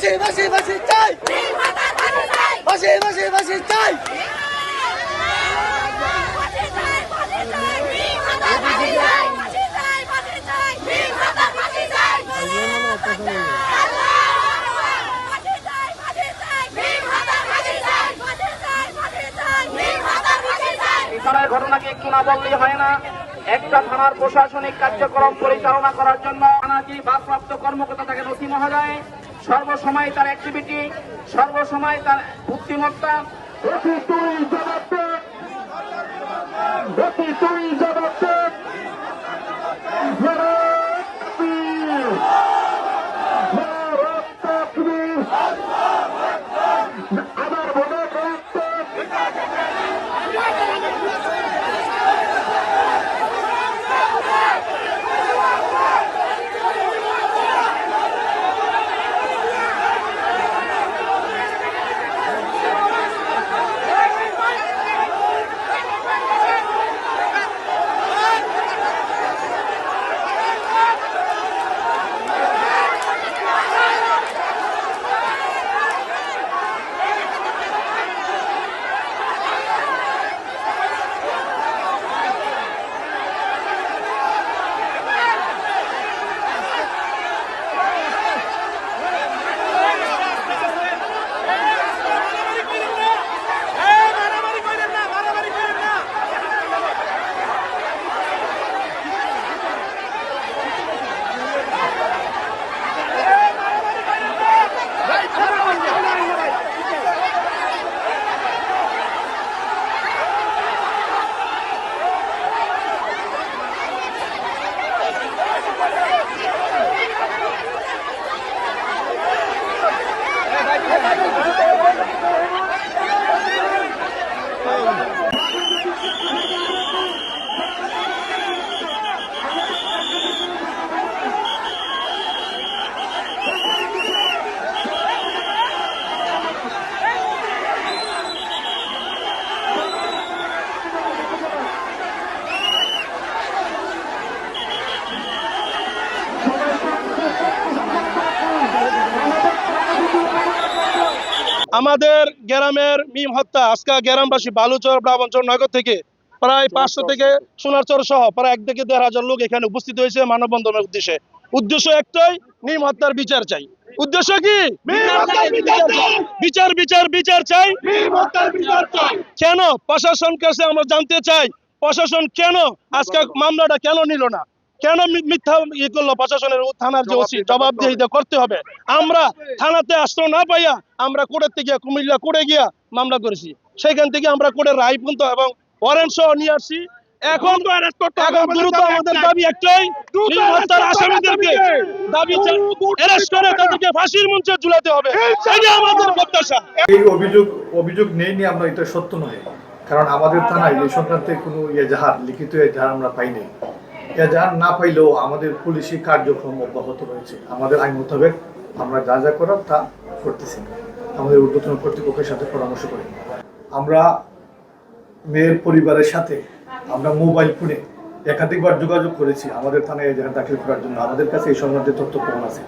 ফাঁসি চাই, ফাঁসি চাই। থানার ঘটনাকে একটু না বললেই হয় না। একটা থানার প্রশাসনিক কার্যক্রম পরিচালনা করার জন্য থানাটি ভারপ্রাপ্ত কর্মকর্তা থাকে নথি মহোদয়, সর্বসময় তার অ্যাক্টিভিটি, সর্বসময় তার বুদ্ধিমত্তা। আমাদের গ্রামের মিম হত্যা আজকে গ্রামবাসী বালুচর ব্রাহ্মণচর নগর থেকে প্রায় 500 থেকে সোনারচর সহ প্রায় 1 থেকে 1,500 লোক এখানে উপস্থিত হয়েছে মানববন্ধনের উদ্দেশ্য একটাই, মিম হত্যার বিচার চাই। উদ্দেশ্য কি? বিচার বিচার বিচার চাই। কেন প্রশাসন কাছে আমরা জানতে চাই, প্রশাসন কেন আজকে মামলাটা কেন নিল না, কেন মিথ্যা করলো? প্রশাসনের থানার যে ওসি জবাবদিহিতা করতে হবে। আমরা থানাতে আশ্রয় না পাইয়া আমরা কোর্টের থেকে কুমিল্লা কোর্টে গিয়া মামলা করেছি, সেখান থেকে আমরা কোর্টের রায় পর্যন্ত এবং ওয়ারেন্ট সহ নিয়ে আসছি। এখন দ্রুত আমাদের দাবি একটাই, আসামিদেরকে দাবি অ্যারেস্ট করে তাদেরকে ফাঁসির মঞ্চে ঝুলাতে হবে, এটা আমাদের প্রত্যাশা। এই অভিযোগ নেই আমরা, এটা সত্য নয়, কারণ আমাদের থানায় এই সংক্রান্তে কোনো এজাহার, লিখিত এজাহার আমরা পাইনি। এজাহার না পাইলেও আমাদের পুলিশি কার্যক্রম অব্যাহত রয়েছে। আমাদের আইন মোতাবেক আমরা যা যা করার তা করতেছি, আমাদের ঊর্ধ্বতন কর্তৃপক্ষের সাথে পরামর্শ করি। আমরা মেয়ের পরিবারের সাথে আমরা মোবাইল ফোনে একাধিকবার যোগাযোগ করেছি আমাদের থানায় এজাহার দাখিল করার জন্য। আমাদের কাছে এই সংক্রান্ত তথ্য প্রমাণ আছে।